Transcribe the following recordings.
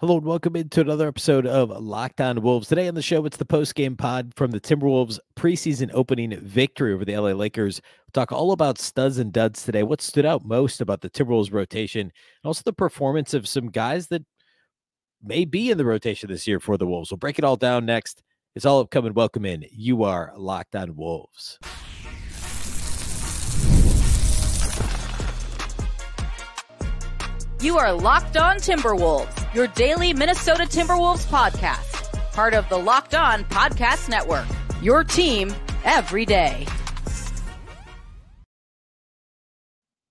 Hello and welcome into another episode of Locked On Wolves. Today on the show, it's the post-game pod from the Timberwolves preseason opening victory over the LA Lakers. We'll talk all about studs and duds today, what stood out most about the Timberwolves rotation, and also the performance of some guys that may be in the rotation this year for the Wolves. We'll break it all down next. It's all upcoming. Welcome in. You are Locked On Wolves. You are Locked On Timberwolves, your daily Minnesota Timberwolves podcast. Part of the Locked On Podcast Network, your team every day.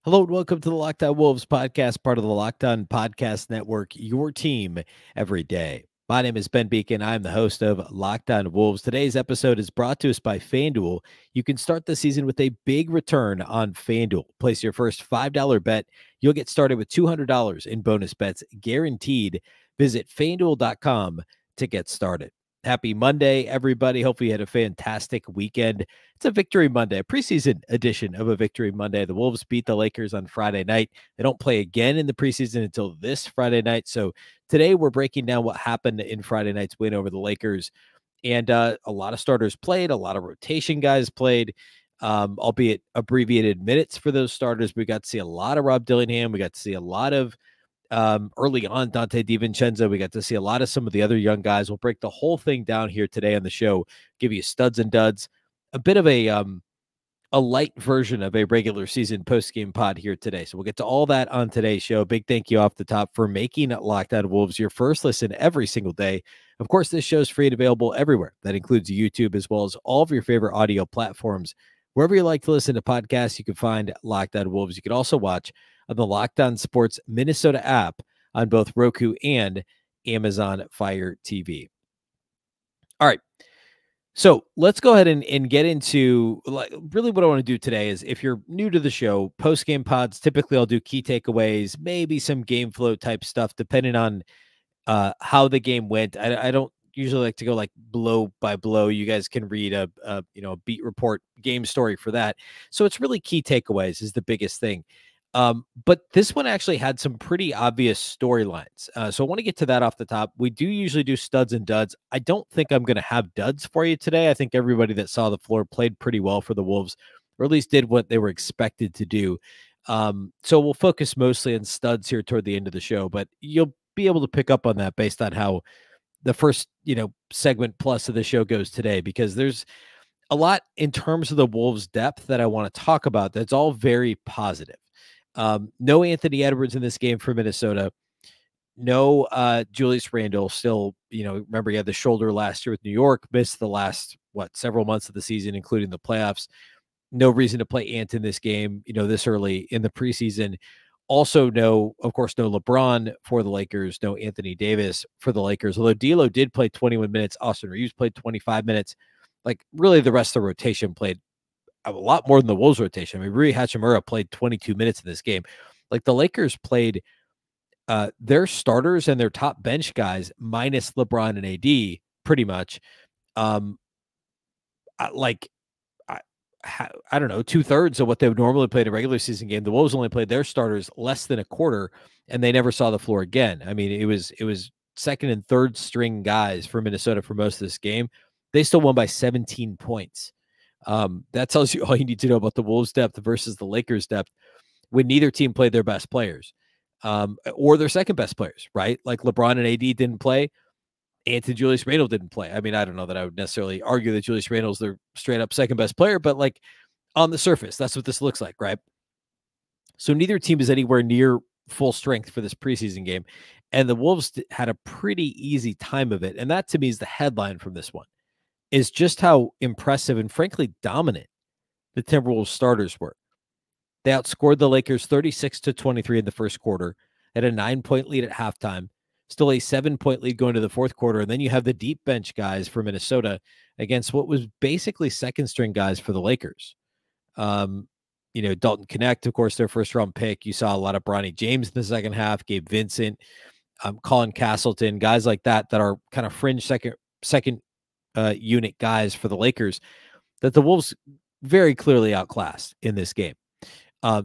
Hello and welcome to the Locked On Wolves podcast, part of the Locked On Podcast Network, your team every day. My name is Ben Beecken. I'm the host of Locked On Wolves. Today's episode is brought to us by FanDuel. You can start the season with a big return on FanDuel. Place your first $5 bet. You'll get started with $200 in bonus bets guaranteed. Visit FanDuel.com to get started. Happy Monday, everybody. Hopefully you had a fantastic weekend. It's a Victory Monday, a preseason edition of a Victory Monday. The Wolves beat the Lakers on Friday night. They don't play again in the preseason until this Friday night. So today we're breaking down what happened in Friday night's win over the Lakers. And a lot of starters played, a lot of rotation guys played, albeit abbreviated minutes for those starters. We got to see a lot of Rob Dillingham. We got to see a lot of early on Dante DiVincenzo. We got to see a lot of some of the other young guys. We'll break the whole thing down here today on the show, give you studs and duds, a bit of a light version of a regular season post-game pod here today. So we'll get to all that on today's show. Big thank you off the top for making Locked On Wolves your first listen every single day. Of course, this show is free and available everywhere. That includes YouTube as well as all of your favorite audio platforms. Wherever you like to listen to podcasts, you can find Locked On Wolves. You can also watch on the Locked On Sports Minnesota app on both Roku and Amazon Fire TV. All right. So let's go ahead and get into really what I want to do today is, if you're new to the show, post-game pods, typically I'll do key takeaways, maybe some game flow type stuff, depending on how the game went. I don't usually like to go like blow by blow. You guys can read a beat report game story for that. So it's really key takeaways is the biggest thing. But this one actually had some pretty obvious storylines. So I want to get to that off the top. We do usually do studs and duds. I don't think I'm going to have duds for you today. I think everybody that saw the floor played pretty well for the Wolves, or at least did what they were expected to do. So we'll focus mostly on studs here toward the end of the show, but you'll be able to pick up on that based on how the first, segment plus of the show goes today, because there's a lot in terms of the Wolves' depth that I want to talk about. That's all very positive. No Anthony Edwards in this game for Minnesota. No Julius Randle. Still, remember he had the shoulder last year with New York, missed the last, several months of the season, including the playoffs. No reason to play Ant in this game, this early in the preseason. Also, of course, no LeBron for the Lakers. No Anthony Davis for the Lakers. Although D'Lo did play 21 minutes. Austin Reeves played 25 minutes. Like, really, the rest of the rotation played a lot more than the Wolves rotation. I mean, Rui Hachimura played 22 minutes in this game. Like, the Lakers played their starters and their top bench guys minus LeBron and AD pretty much. I don't know, 2/3 of what they would normally play in a regular season game. The Wolves only played their starters less than a quarter, and they never saw the floor again. I mean, it was second and third string guys for Minnesota for most of this game. They still won by 17 points. That tells you all you need to know about the Wolves' depth versus the Lakers' depth when neither team played their best players or their second best players, right? Like LeBron and AD didn't play. Anthony Julius Randle didn't play. I mean, I don't know that I would necessarily argue that Julius Randle's their straight up second best player, but like on the surface, that's what this looks like, right? So neither team is anywhere near full strength for this preseason game. And the Wolves had a pretty easy time of it. And that to me is the headline from this one, is just how impressive and frankly dominant the Timberwolves starters were. They outscored the Lakers 36-23 in the first quarter, had a 9-point lead at halftime, still a 7-point lead going to the fourth quarter. And then you have the deep bench guys for Minnesota against what was basically second string guys for the Lakers. Dalton Connect, of course, their first round pick. You saw a lot of Bronny James in the second half, Gabe Vincent, Colin Castleton, guys like that are kind of fringe second unit guys for the Lakers that the Wolves very clearly outclassed in this game.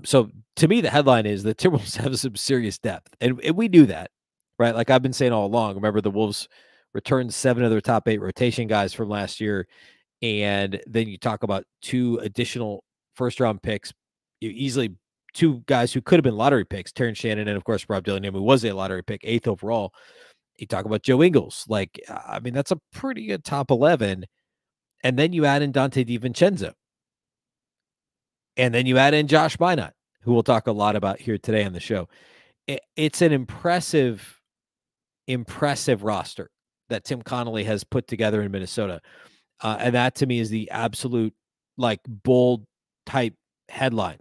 So to me, the headline is the Timberwolves have some serious depth. And we knew that, right? Like I've been saying all along, remember the Wolves returned 7 of their top 8 rotation guys from last year. And then you talk about 2 additional first-round picks, easily 2 guys who could have been lottery picks, Terrence Shannon and, of course, Rob Dillingham, who was a lottery pick, 8th overall. You talk about Joe Ingles. Like, I mean, that's a pretty good top 11. And then you add in Donte DiVincenzo. And then you add in Josh Minott, who we'll talk a lot about here today on the show. It's an impressive roster that Tim Conley has put together in Minnesota. And that to me is the absolute like bold type headline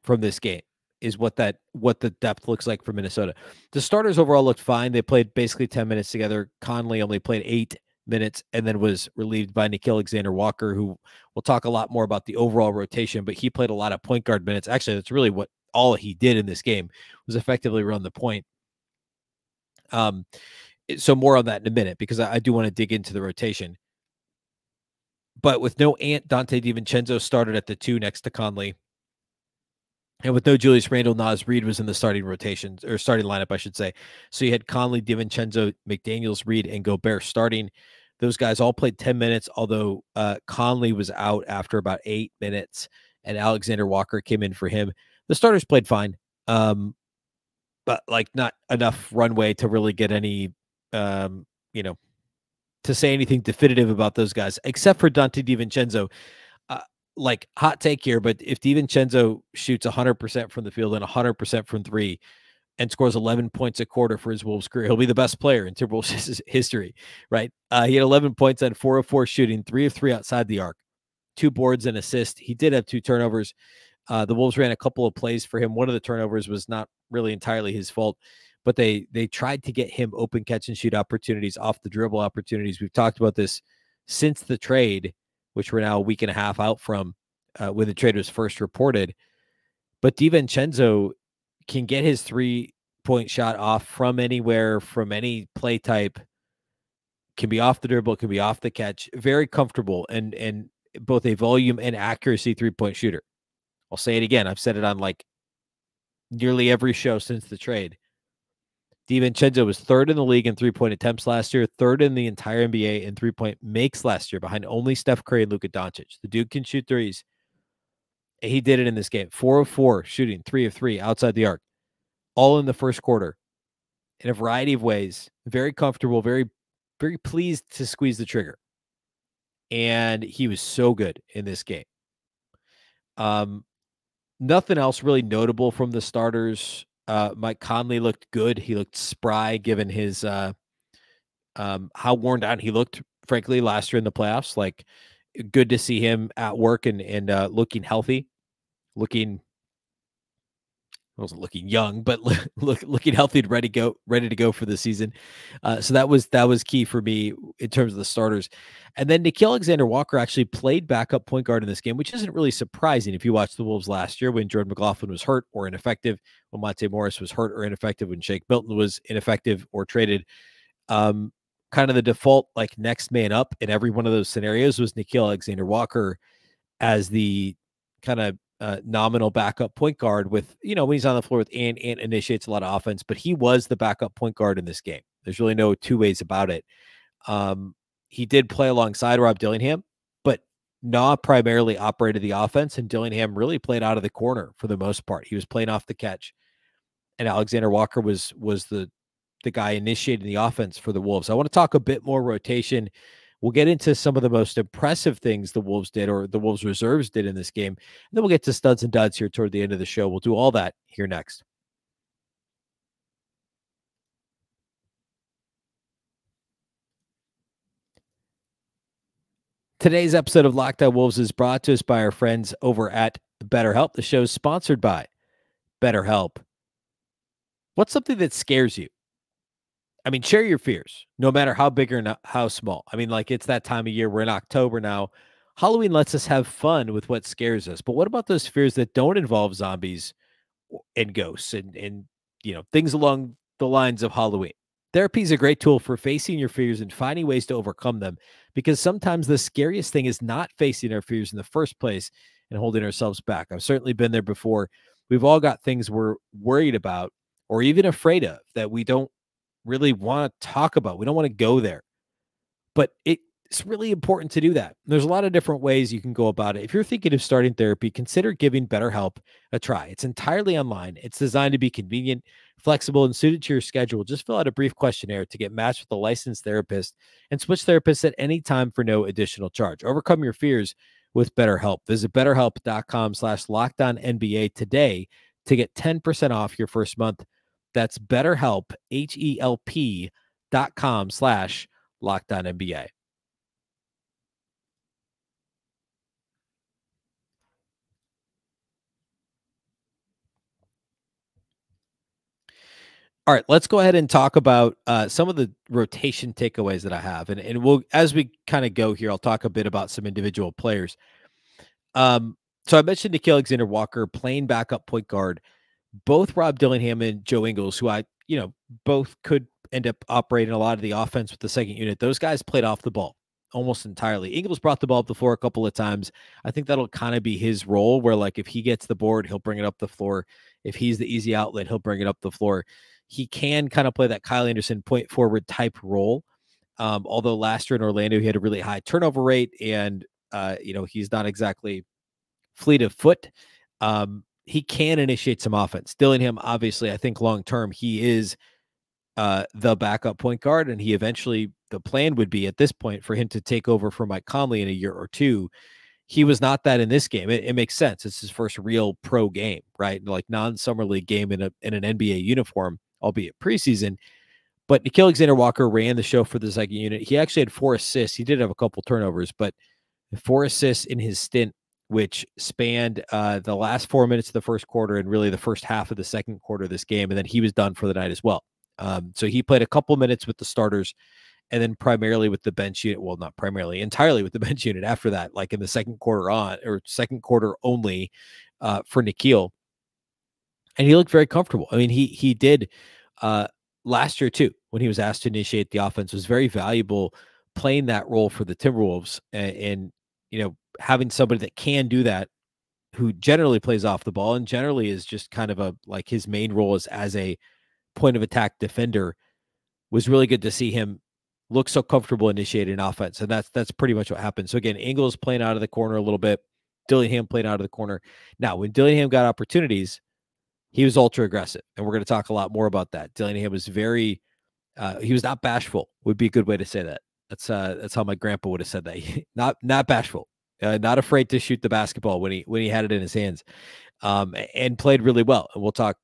from this game is what the depth looks like for Minnesota. The starters overall looked fine. They played basically 10 minutes together. Conley only played 8 minutes and then was relieved by Nickeil Alexander-Walker, who we'll talk a lot more about the overall rotation, but he played a lot of point guard minutes. Actually, that's really what all he did in this game was effectively run the point. So more on that in a minute, because I do want to dig into the rotation. But with no Ant, Donte DiVincenzo started at the 2 next to Conley. And with no Julius, Randle, Reid was in the starting rotation, or starting lineup, I should say. So you had Conley, DiVincenzo, McDaniels, Reid, and Gobert starting. Those guys all played 10 minutes, although Conley was out after about 8 minutes, and Alexander-Walker came in for him. The starters played fine, but like not enough runway to really get any, to say anything definitive about those guys, except for Donte DiVincenzo. Like hot take here, but if DiVincenzo shoots 100% from the field and 100% from 3 and scores 11 points a quarter for his Wolves career, he'll be the best player in Timberwolves history, right? He had 11 points on 4 of 4 shooting, 3 of 3 outside the arc, 2 boards and assist. He did have 2 turnovers. The Wolves ran a couple of plays for him. One of the turnovers was not really entirely his fault, but they tried to get him open catch and shoot opportunities, off the dribble opportunities. We've talked about this since the trade, which we're now a week and a half out from when the trade was first reported. But DiVincenzo can get his 3-point shot off from anywhere, from any play type, can be off the dribble, can be off the catch, very comfortable, and both a volume and accuracy 3-point shooter. I'll say it again. I've said it on like nearly every show since the trade. DiVincenzo was 3rd in the league in 3-point attempts last year, 3rd in the entire NBA in 3-point makes last year, behind only Steph Curry and Luka Doncic. The dude can shoot threes. He did it in this game. 4 of 4 shooting, 3 of 3 outside the arc, all in the first quarter in a variety of ways. Very comfortable, very, very pleased to squeeze the trigger. And he was so good in this game. Nothing else really notable from the starters. Mike Conley looked good. He looked spry given his how worn down he looked, frankly, last year in the playoffs. Like, good to see him at work and looking healthy, wasn't looking young, but looking healthy and ready to go for the season. So that was key for me in terms of the starters. And then Nickeil Alexander-Walker actually played backup point guard in this game, which isn't really surprising if you watched the Wolves last year when Jordan McLaughlin was hurt or ineffective, when Monte Morris was hurt or ineffective, when Shake Milton was ineffective or traded. Kind of the default like next man up in every one of those scenarios was Nickeil Alexander-Walker as the kind of nominal backup point guard with, when he's on the floor with Ant initiates a lot of offense, but he was the backup point guard in this game. There's really no two ways about it. He did play alongside Rob Dillingham, but not primarily operated the offense, and Dillingham really played out of the corner for the most part. He was playing off the catch, and Alexander-Walker was the guy initiating the offense for the Wolves. I want to talk a bit more rotation. We'll get into some of the most impressive things the Wolves did, or the Wolves reserves did in this game. And then we'll get to studs and duds here toward the end of the show. We'll do all that here next. Today's episode of Locked On Wolves is brought to us by our friends over at BetterHelp. The show is sponsored by BetterHelp. What's something that scares you? I mean, share your fears, no matter how big or how small. I mean, like, it's that time of year. We're in October now. Halloween lets us have fun with what scares us. But what about those fears that don't involve zombies and ghosts and things along the lines of Halloween? Therapy is a great tool for facing your fears and finding ways to overcome them, because sometimes the scariest thing is not facing our fears in the first place and holding ourselves back. I've certainly been there before. We've all got things we're worried about or even afraid of that we don't really want to talk about. We don't want to go there. But it's really important to do that. There's a lot of different ways you can go about it. If you're thinking of starting therapy, consider giving BetterHelp a try. It's entirely online. It's designed to be convenient, flexible, and suited to your schedule. Just fill out a brief questionnaire to get matched with a licensed therapist and switch therapists at any time for no additional charge. Overcome your fears with BetterHelp. Visit betterhelp.com/LockedOnNBA today to get 10% off your first month. That's BetterHelp, HELP.com/LockedOnNBA. All right, let's go ahead and talk about some of the rotation takeaways that I have, and we'll, as we kind of go here, I'll talk a bit about some individual players. So I mentioned Nickeil Alexander-Walker playing backup point guard. Both Rob Dillingham and Joe Ingles, who both could end up operating a lot of the offense with the second unit. Those guys played off the ball almost entirely. Ingles brought the ball up the floor a couple of times. I think that'll kind of be his role, where like if he gets the board, he'll bring it up the floor. If he's the easy outlet, he'll bring it up the floor. He can kind of play that Kyle Anderson point forward type role. Although last year in Orlando, he had a really high turnover rate, and he's not exactly fleet of foot. He can initiate some offense. Dillingham, obviously, I think long term, he is the backup point guard, and he eventually, the plan would be at this point for him to take over for Mike Conley in a year or two. He was not that in this game. It makes sense. It's his first real pro game, right? Like non-summer league game in an NBA uniform, albeit preseason. But Nickeil Alexander-Walker ran the show for the second unit. He actually had 4 assists. He did have a couple turnovers, but 4 assists in his stint, which spanned the last 4 minutes of the first quarter and really the first half of the second quarter of this game. And then he was done for the night as well. So he played a couple minutes with the starters and then primarily with the bench unit. Well, not primarily, entirely with the bench unit after that, like in the second quarter second quarter only for Nickeil. And he looked very comfortable. I mean, he did last year too, when he was asked to initiate the offense, was very valuable playing that role for the Timberwolves and having somebody that can do that, who generally plays off the ball and generally is just kind of like his main role is as a point of attack defender, was really good to see him look so comfortable initiating offense. And that's pretty much what happened. So again, Ingles playing out of the corner a little bit, Dillingham playing out of the corner. Now, when Dillingham got opportunities, he was ultra aggressive. And we're going to talk a lot more about that. Dillingham was he was not bashful, would be a good way to say that. That's how my grandpa would have said that. Not bashful, not afraid to shoot the basketball when he had it in his hands, and played really well. And we'll talk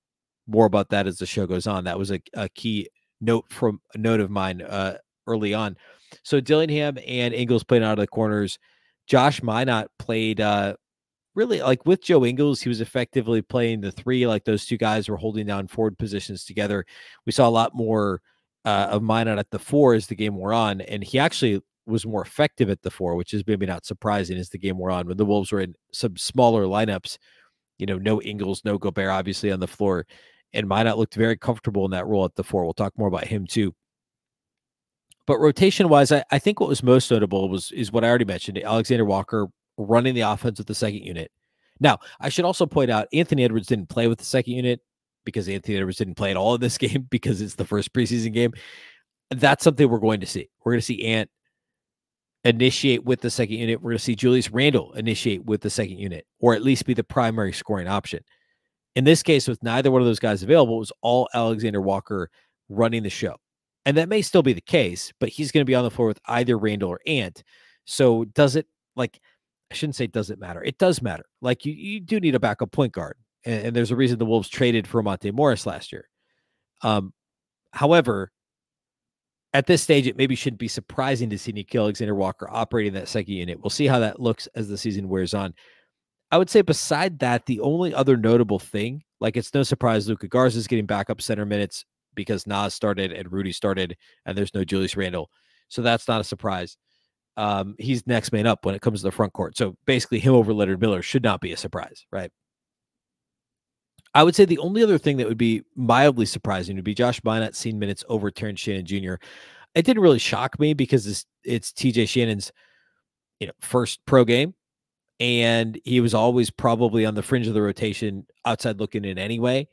more about that as the show goes on. That was a key note of mine early on. So Dillingham and Ingles played out of the corners. Josh Minott played really like with Joe Ingles. He was effectively playing the 3, like those two guys were holding down forward positions together. We saw a lot more of Minott at the 4 as the game wore on, and he actually was more effective at the 4, which is maybe not surprising as the game wore on. When the Wolves were in some smaller lineups, no Ingles, no Gobert, obviously on the floor, and Minott looked very comfortable in that role at the 4. We'll talk more about him too. But rotation-wise, I think what was most notable is what I already mentioned: Alexander Walker running the offense with the second unit. Now, I should also point out Anthony Edwards didn't play with the second unit because Anthony Edwards didn't play at all in this game because it's the first preseason game. That's something we're going to see. We're going to see Ant initiate with the second unit. We're going to see Julius Randle initiate with the second unit, or at least be the primary scoring option. In this case, with neither one of those guys available, it was all Alexander Walker running the show. And that may still be the case, but he's going to be on the floor with either Randle or Ant. So does it, like, I shouldn't say does it matter. It does matter. Like you do need a backup point guard. And there's a reason the Wolves traded for Monte Morris last year. However, at this stage, it maybe shouldn't be surprising to see Nickeil Alexander-Walker operating that second unit. We'll see how that looks as the season wears on. I would say beside that, the only other notable thing, like it's no surprise Luka Garza is getting backup center minutes because Nas started and Rudy started, and there's no Julius Randle. So that's not a surprise. He's next man up when it comes to the front court. So basically him over Leonard Miller should not be a surprise, right? I would say the only other thing that would be mildly surprising would be Josh Minott seeing minutes over Terrence Shannon Jr. It didn't really shock me because it's TJ Shannon's first pro game, and he was always probably on the fringe of the rotation outside looking in anyway.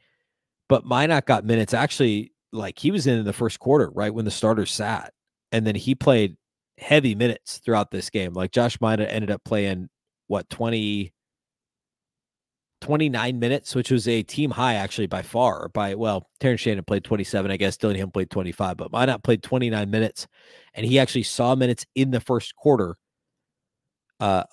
But Minott got minutes actually like he was in the first quarter, right when the starters sat, and then he played heavy minutes throughout this game. Like Josh Minott ended up playing what 29 minutes, which was a team high actually by far. Terrence Shannon played 27, I guess Dillingham played 25, but Minott played 29 minutes, and he actually saw minutes in the first quarter.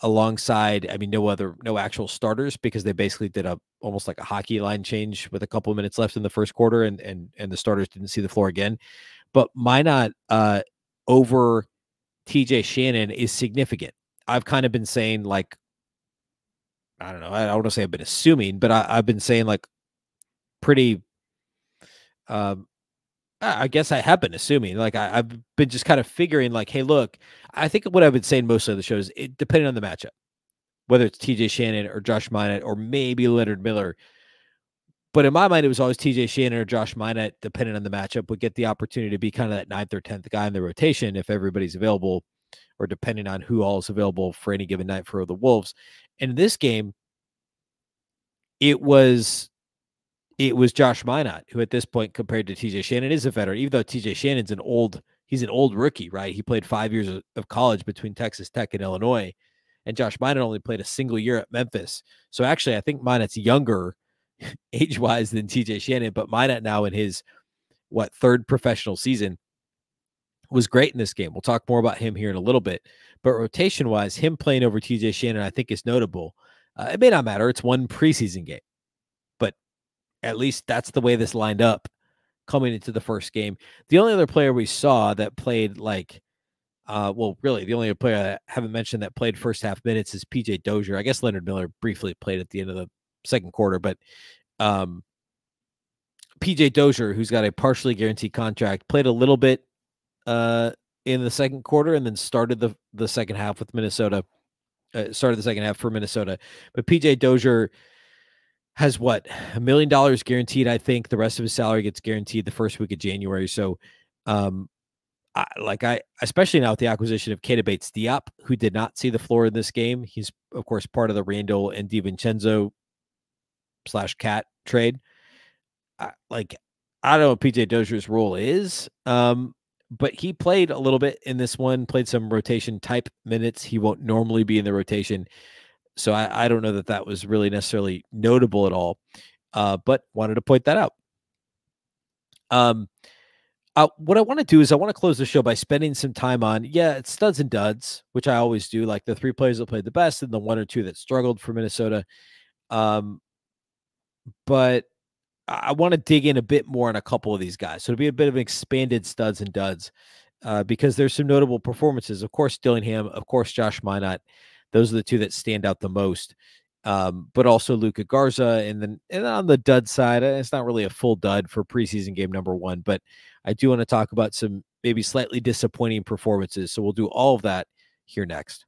Alongside, I mean, no actual starters, because they basically did almost like a hockey line change with a couple of minutes left in the first quarter, and the starters didn't see the floor again. But Minott over TJ Shannon is significant. I've kind of been saying, like, I don't know, I don't want to say I've been assuming, but I've been saying like pretty I guess I have been assuming, like I've been just kind of figuring like, hey, look, I think what I've been saying mostly of the show is depending on the matchup, whether it's TJ Shannon or Josh Minott or maybe Leonard Miller. But in my mind, it was always TJ Shannon or Josh Minott, depending on the matchup, would get the opportunity to be kind of that 9th or 10th guy in the rotation if everybody's available, or depending on who all is available for any given night for the Wolves. And in this game, it was Josh Minott, who at this point, compared to TJ Shannon, is a veteran, even though TJ Shannon's he's an old rookie, right? He played 5 years of college between Texas Tech and Illinois, and Josh Minott only played a single year at Memphis. So actually, I think Minott's younger age-wise than TJ Shannon, but Minott now in his, third professional season, was great in this game. We'll talk more about him here in a little bit, but rotation-wise, him playing over TJ Shannon, I think, is notable. It may not matter. It's one preseason game, but at least that's the way this lined up coming into the first game. The only other player we saw that played really the only player I haven't mentioned that played first half minutes is PJ Dozier. I guess Leonard Miller briefly played at the end of the second quarter, but PJ Dozier, who's got a partially guaranteed contract, played a little bit in the second quarter and then started the second half with Minnesota. Started the second half for Minnesota. But PJ Dozier has $1 million guaranteed. I think the rest of his salary gets guaranteed the first week of January. So, I especially now with the acquisition of Keita Bates-Diop, who did not see the floor in this game. He's of course part of the Randle and DiVincenzo /Cat trade. I don't know what PJ Dozier's role is, but he played a little bit in this one. Played some rotation type minutes. He won't normally be in the rotation. So I don't know that was really necessarily notable at all, but wanted to point that out. What I want to do is I want to close the show by spending some time on, it's studs and duds, which I always do, like the 3 players that played the best and the 1 or 2 that struggled for Minnesota. But I want to dig in a bit more on a couple of these guys. So it'll be a bit of an expanded studs and duds because there's some notable performances. Of course, Dillingham, of course, Josh Minott. Those are the 2 that stand out the most. But also Luka Garza. And then on the dud side, it's not really a full dud for preseason game number 1, but I do want to talk about some maybe slightly disappointing performances. So we'll do all of that here next.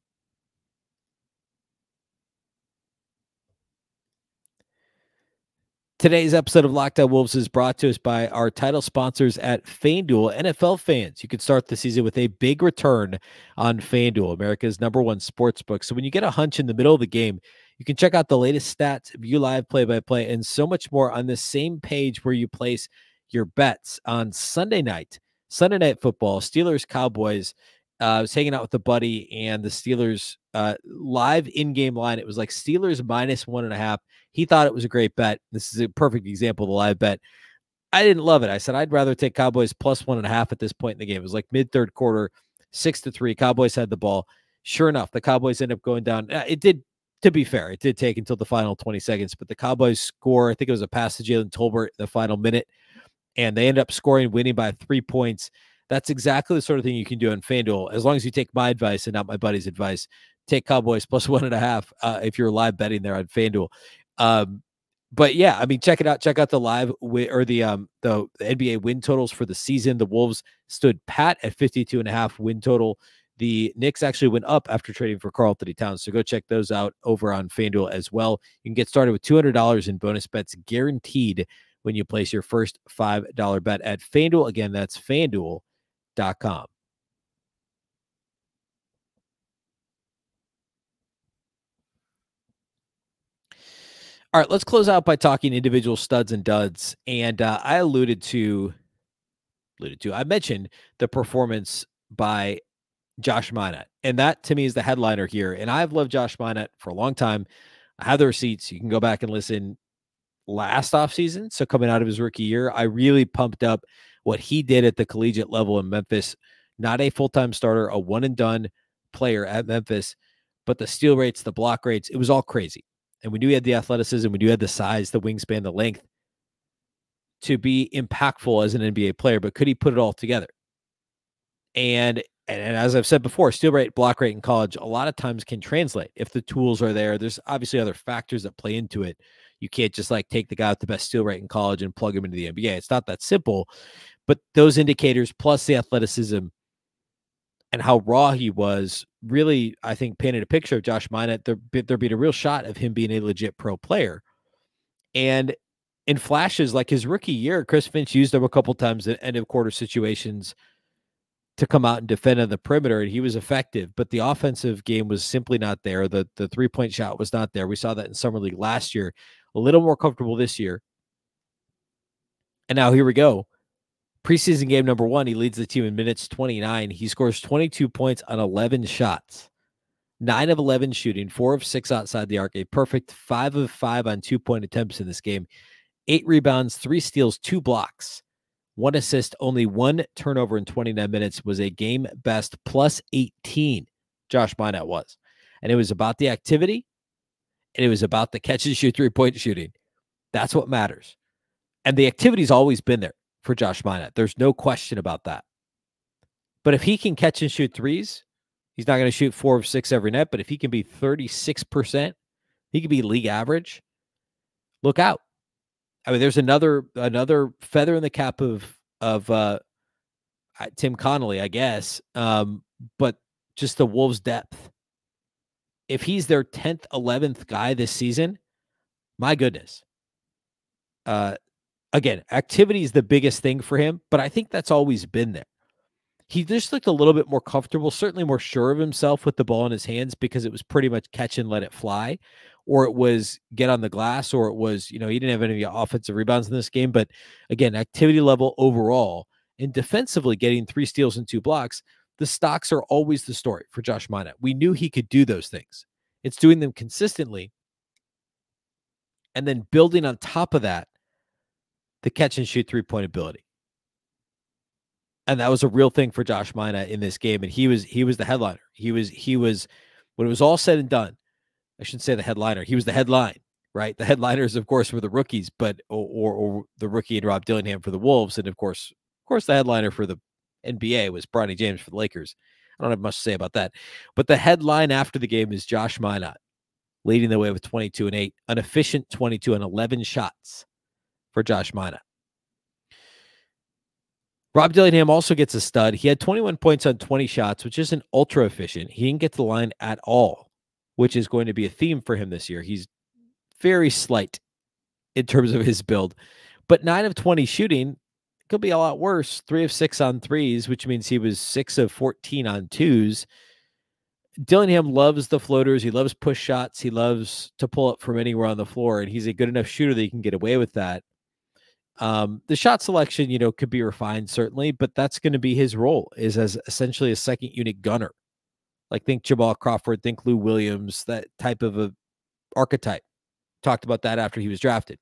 Today's episode of Locked On Wolves is brought to us by our title sponsors at FanDuel. NFL fans, you can start the season with a big return on FanDuel, America's #1 sportsbook. So when you get a hunch in the middle of the game, you can check out the latest stats, view live play-by-play, and so much more on the same page where you place your bets. On Sunday night football, Steelers-Cowboys. I was hanging out with a buddy, and the Steelers live in-game line, it was like Steelers -1.5. He thought it was a great bet. This is a perfect example of the live bet. I didn't love it. I said, I'd rather take Cowboys +1.5 at this point in the game. It was like mid-third quarter, 6-3. Cowboys had the ball. Sure enough, the Cowboys ended up going down. It did, to be fair, it did take until the final 20 seconds, but the Cowboys score. I think it was a pass to Jalen Tolbert in the final minute, and they end up scoring, winning by 3 points. That's exactly the sort of thing you can do on FanDuel, as long as you take my advice and not my buddy's advice. Take Cowboys +1.5 if you're live betting there on FanDuel. But yeah, I mean, check it out. Check out the live or the NBA win totals for the season. The Wolves stood pat at 52.5 win total. The Knicks actually went up after trading for Karl-Anthony Towns. So go check those out over on FanDuel as well. You can get started with $200 in bonus bets guaranteed when you place your first $5 bet at FanDuel. Again, that's FanDuel.com. All right, let's close out by talking individual studs and duds. And I alluded to alluded to. I mentioned the performance by Josh Minott, and that to me is the headliner here. And I've loved Josh Minott for a long time. I have the receipts. You can go back and listen last offseason. So coming out of his rookie year, I really pumped up what he did at the collegiate level in Memphis. Not a full-time starter, a one and done player at Memphis, but the steal rates, the block rates, it was all crazy. And we knew he had the athleticism, we knew he had the size, the wingspan, the length to be impactful as an NBA player, but could he put it all together? And as I've said before, steal rate, block rate in college a lot of times can translate if the tools are there. There's obviously other factors that play into it. You can't just like take the guy with the best steal rate in college and plug him into the NBA. It's not that simple, but those indicators plus the athleticism and how raw he was really, I think, painted a picture of Josh Minott. There'd be a real shot of him being a legit pro player. And in flashes, like his rookie year, Chris Finch used him a couple times in end of quarter situations to come out and defend on the perimeter, and he was effective, but the offensive game was simply not there. The 3-point shot was not there. We saw that in Summer League last year, a little more comfortable this year. And now here we go. Preseason game number 1, he leads the team in minutes, 29. He scores 22 points on 11 shots, 9 of 11 shooting, 4 of 6 outside the arc, a perfect 5 of 5 on 2-point attempts in this game, 8 rebounds, 3 steals, 2 blocks. 1 assist, only 1 turnover in 29 minutes, was a game best plus 18. Josh Minott was. And it was about the activity, and it was about the catch and shoot 3-point shooting. That's what matters. And the activity's always been there for Josh Minott. There's no question about that. But if he can catch and shoot threes, he's not going to shoot 4 of 6 every night, but if he can be 36%, he could be league average. Look out. I mean, there's another feather in the cap of Tim Conley, I guess. But just the Wolves' depth. If he's their 10th, 11th guy this season, my goodness. Again, activity is the biggest thing for him, but I think that's always been there. He just looked a little bit more comfortable, certainly more sure of himself with the ball in his hands because it was pretty much catch and let it fly, or it was get on the glass, or it was, he didn't have any offensive rebounds in this game. But again, activity level overall and defensively getting 3 steals and 2 blocks, the stocks are always the story for Josh Minott. We knew he could do those things. It's doing them consistently and then building on top of that, the catch and shoot 3-point ability. And that was a real thing for Josh Minott in this game. And he was the headliner. He was, when it was all said and done, I shouldn't say the headliner. He was the headline, right? The headliners, of course, were the rookies, but, or the rookie and Rob Dillingham for the Wolves. And of course, the headliner for the NBA was Bronny James for the Lakers. I don't have much to say about that. But the headline after the game is Josh Minott leading the way with 22 and 8, an efficient 22 and 11 shots for Josh Minott. Rob Dillingham also gets a stud. He had 21 points on 20 shots, which isn't ultra efficient. He didn't get to the line at all, which is going to be a theme for him this year. He's very slight in terms of his build, but 9 of 20 shooting could be a lot worse. 3 of 6 on threes, which means he was 6 of 14 on twos. Dillingham loves the floaters. He loves push shots. He loves to pull up from anywhere on the floor, and he's a good enough shooter that he can get away with that. The shot selection, could be refined certainly, but that's going to be his role, is as essentially a second unit gunner. Like think Jamal Crawford, think Lou Williams, that type of a archetype. Talked about that after he was drafted.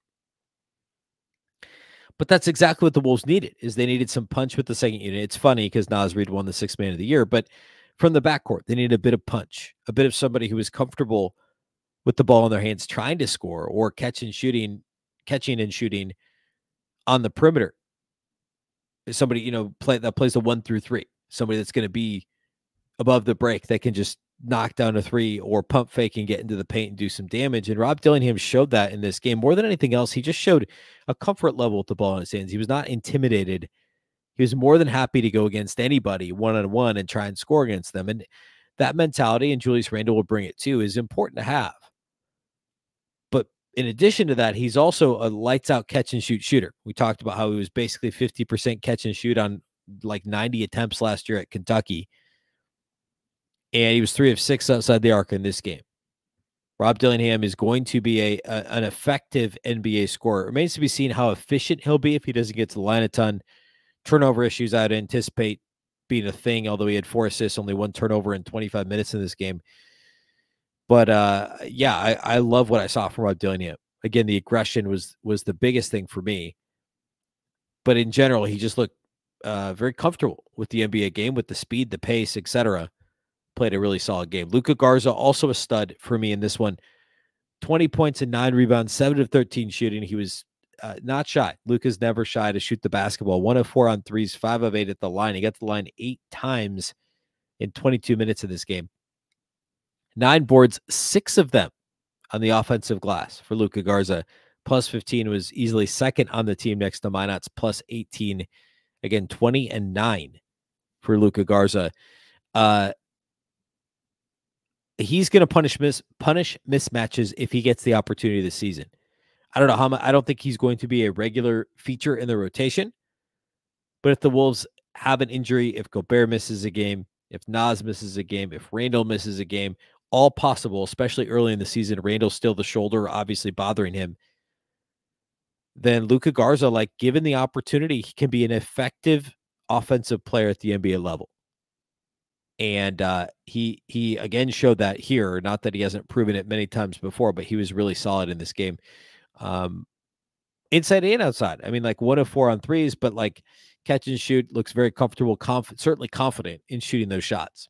But that's exactly what the Wolves needed, is they needed some punch with the second unit. It's funny because Naz Reid won the 6th man of the year, but from the backcourt, they needed a bit of punch, a bit of somebody who was comfortable with the ball in their hands, trying to score or catching and shooting on the perimeter. Somebody, that plays the 1 through 3. Somebody that's going to be above the break that can just knock down a 3 or pump fake and get into the paint and do some damage. And Rob Dillingham showed that in this game. More than anything else, he just showed a comfort level with the ball in his hands. He was not intimidated. He was more than happy to go against anybody one-on-one and try and score against them. And that mentality, and Julius Randle will bring it too, is important to have. But in addition to that, he's also a lights-out catch-and-shoot shooter. We talked about how he was basically 50% catch-and-shoot on like 90 attempts last year at Kentucky. And he was 3 of 6 outside the arc in this game. Rob Dillingham is going to be an effective NBA scorer. It remains to be seen how efficient he'll be if he doesn't get to the line a ton. Turnover issues I'd anticipate being a thing, although he had 4 assists, only 1 turnover in 25 minutes in this game. But yeah, I love what I saw from Rob Dillingham. Again, the aggression was the biggest thing for me. But in general, he just looked very comfortable with the NBA game, with the speed, the pace, etc. Played a really solid game. Luka Garza, also a stud for me in this one. 20 points and 9 rebounds, 7 of 13 shooting. He was not shy. Luka's never shy to shoot the basketball. 1 of 4 on threes, 5 of 8 at the line. He got to the line 8 times in 22 minutes of this game. 9 boards, 6 of them on the offensive glass for Luka Garza. Plus 15, was easily second on the team next to Minott's plus 18. Again, 20 and 9 for Luka Garza. He's going to punish mismatches if he gets the opportunity this season. I don't know how much. I don't think he's going to be a regular feature in the rotation. But if the Wolves have an injury, if Gobert misses a game, if Naz misses a game, if Randle misses a game, all possible, especially early in the season. Randle's still the shoulder, obviously bothering him. Then Luka Garza, like, given the opportunity, he can be an effective offensive player at the NBA level. And he again showed that here. Not that he hasn't proven it many times before, but he was really solid in this game. Inside and outside. I mean, like 1 of 4 on threes, but like catch and shoot, looks very comfortable, certainly confident in shooting those shots.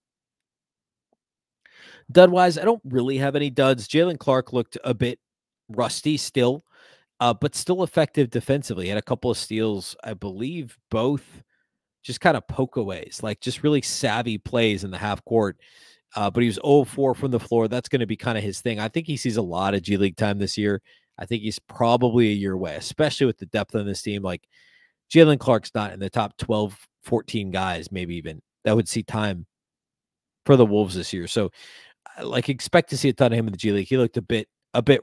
Dud-wise, I don't really have any duds. Jalen Clark looked a bit rusty still, but still effective defensively. He had a couple of steals, I believe, both just kind of pokeaways, like just really savvy plays in the half court. But he was 0-4 from the floor. That's going to be kind of his thing. I think he sees a lot of G League time this year. I think he's probably a year away, especially with the depth on this team. Like, Jalen Clark's not in the top 12, 14 guys, maybe even, that would see time for the Wolves this year. So, like, expect to see a ton of him in the G League. He looked a bit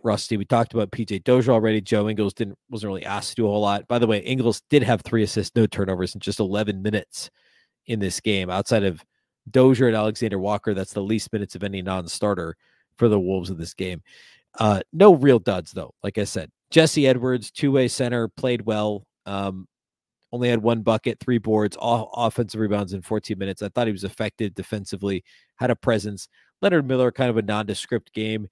rusty. We talked about PJ Dozier already. Joe Ingles wasn't really asked to do a whole lot. By the way, Ingles did have 3 assists, no turnovers in just 11 minutes in this game. Outside of Dozier and Alexander Walker, that's the least minutes of any non-starter for the Wolves in this game. No real duds, though. Like I said, Jesse Edwards, 2-way center, played well. Only had 1 bucket, 3 boards, all offensive rebounds in 14 minutes. I thought he was effective defensively, had a presence. Leonard Miller, kind of a nondescript game.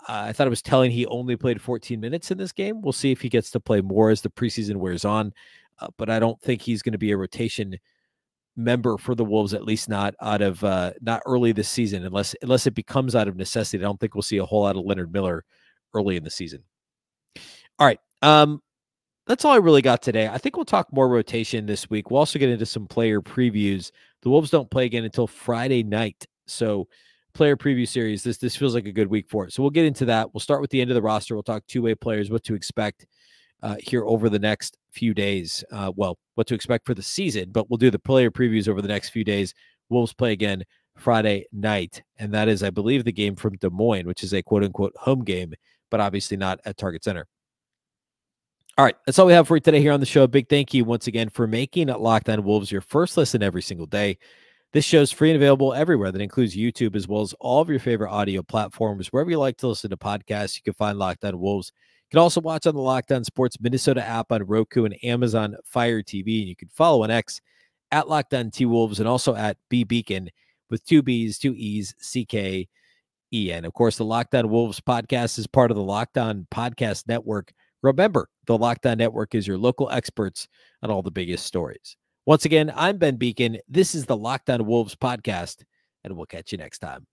I thought it was telling he only played 14 minutes in this game. We'll see if he gets to play more as the preseason wears on. But I don't think he's going to be a rotation member for the Wolves, at least not early this season, unless it becomes out of necessity. I don't think we'll see a whole lot of Leonard Miller early in the season. All right. That's all I really got today. I think we'll talk more rotation this week. We'll also get into some player previews. The Wolves don't play again until Friday night. So player preview series, this feels like a good week for it. So we'll get into that. We'll start with the end of the roster. We'll talk 2-way players, what to expect here over the next few days. Well, what to expect for the season, but we'll do the player previews over the next few days. Wolves play again Friday night. And that is, I believe, the game from Des Moines, which is a quote-unquote home game, but obviously not at Target Center. All right, that's all we have for you today here on the show. Big thank you once again for making Locked On Wolves your first listen every single day. This show is free and available everywhere. That includes YouTube, as well as all of your favorite audio platforms. Wherever you like to listen to podcasts, you can find Locked On Wolves. You can also watch on the Locked On Sports Minnesota app on Roku and Amazon Fire TV. And you can follow on X at Locked On T-Wolves and also at Beecken with 2 B's, 2 E's, C-K-E-N. Of course, the Locked On Wolves podcast is part of the Locked On Podcast Network. Remember, the Locked On Network is your local experts on all the biggest stories. Once again, I'm Ben Beecken. This is the Locked On Wolves podcast, and we'll catch you next time.